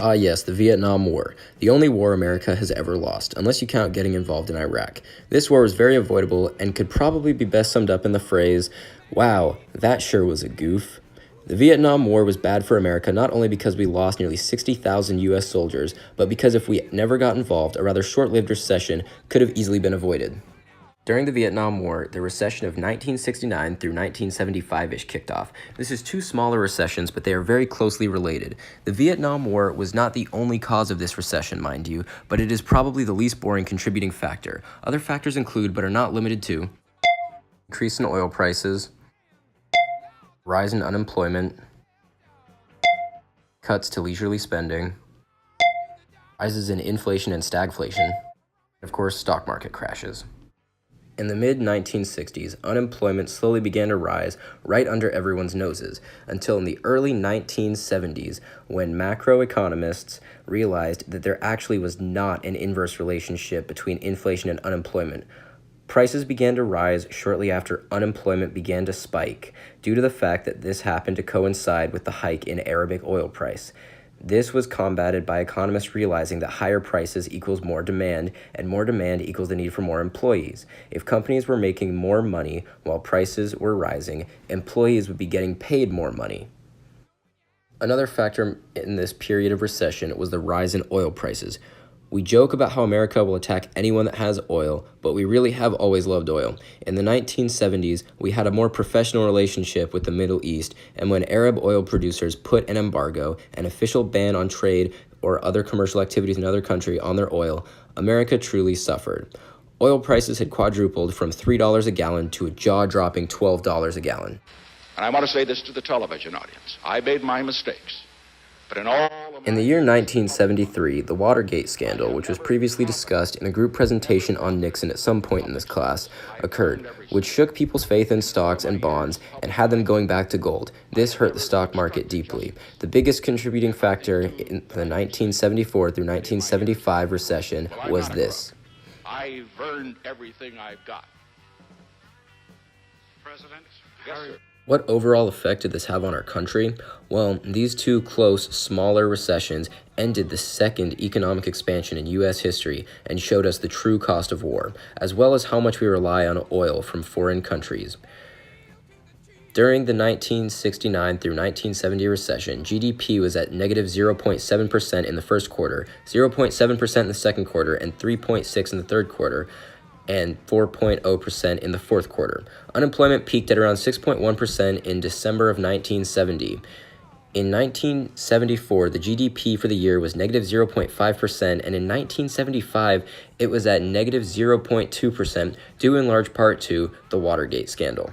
Ah yes, the Vietnam War, the only war America has ever lost, unless you count getting involved in Iraq. This war was very avoidable and could probably be best summed up in the phrase, "Wow, that sure was a goof." The Vietnam War was bad for America not only because we lost nearly 60,000 U.S. soldiers, but because if we never got involved, a rather short-lived recession could have easily been avoided. During the Vietnam War, the recession of 1969 through 1975-ish kicked off. This is two smaller recessions, but they are very closely related. The Vietnam War was not the only cause of this recession, mind you, but it is probably the least boring contributing factor. Other factors include, but are not limited to, increase in oil prices, rise in unemployment, cuts to leisurely spending, rises in inflation and stagflation, and of course, stock market crashes. In the mid-1960s, unemployment slowly began to rise right under everyone's noses, until in the early 1970s, when macroeconomists realized that there actually was not an inverse relationship between inflation and unemployment. Prices began to rise shortly after unemployment began to spike, due to the fact that this happened to coincide with the hike in Arabic oil price. This was combated by economists realizing that higher prices equals more demand, and more demand equals the need for more employees. If companies were making more money while prices were rising, employees would be getting paid more money. Another factor in this period of recession was the rise in oil prices. We joke about how America will attack anyone that has oil, but we really have always loved oil. In the 1970s, we had a more professional relationship with the Middle East, and when Arab oil producers put an embargo, an official ban on trade or other commercial activities in another country on their oil, America truly suffered. Oil prices had quadrupled from $3 a gallon to a jaw-dropping $12 a gallon. And I want to say this to the television audience. I made my mistakes. But in the year 1973, the Watergate scandal, which was previously discussed in a group presentation on Nixon at some point in this class, occurred, which shook people's faith in stocks and bonds and had them going back to gold. This hurt the stock market deeply. The biggest contributing factor in the 1974 through 1975 recession was this. I've earned everything I've got. President? Yes, sir. What overall effect did this have on our country? Well, these two close, smaller recessions ended the second economic expansion in U.S. history and showed us the true cost of war, as well as how much we rely on oil from foreign countries. During the 1969 through 1970 recession, GDP was at negative 0.7% in the first quarter, 0.7% in the second quarter, and 3.6% in the third quarter, and 4.0% in the fourth quarter. Unemployment peaked at around 6.1% in December of 1970. In 1974, the GDP for the year was negative 0.5%, and in 1975, it was at negative 0.2%, due in large part to the Watergate scandal.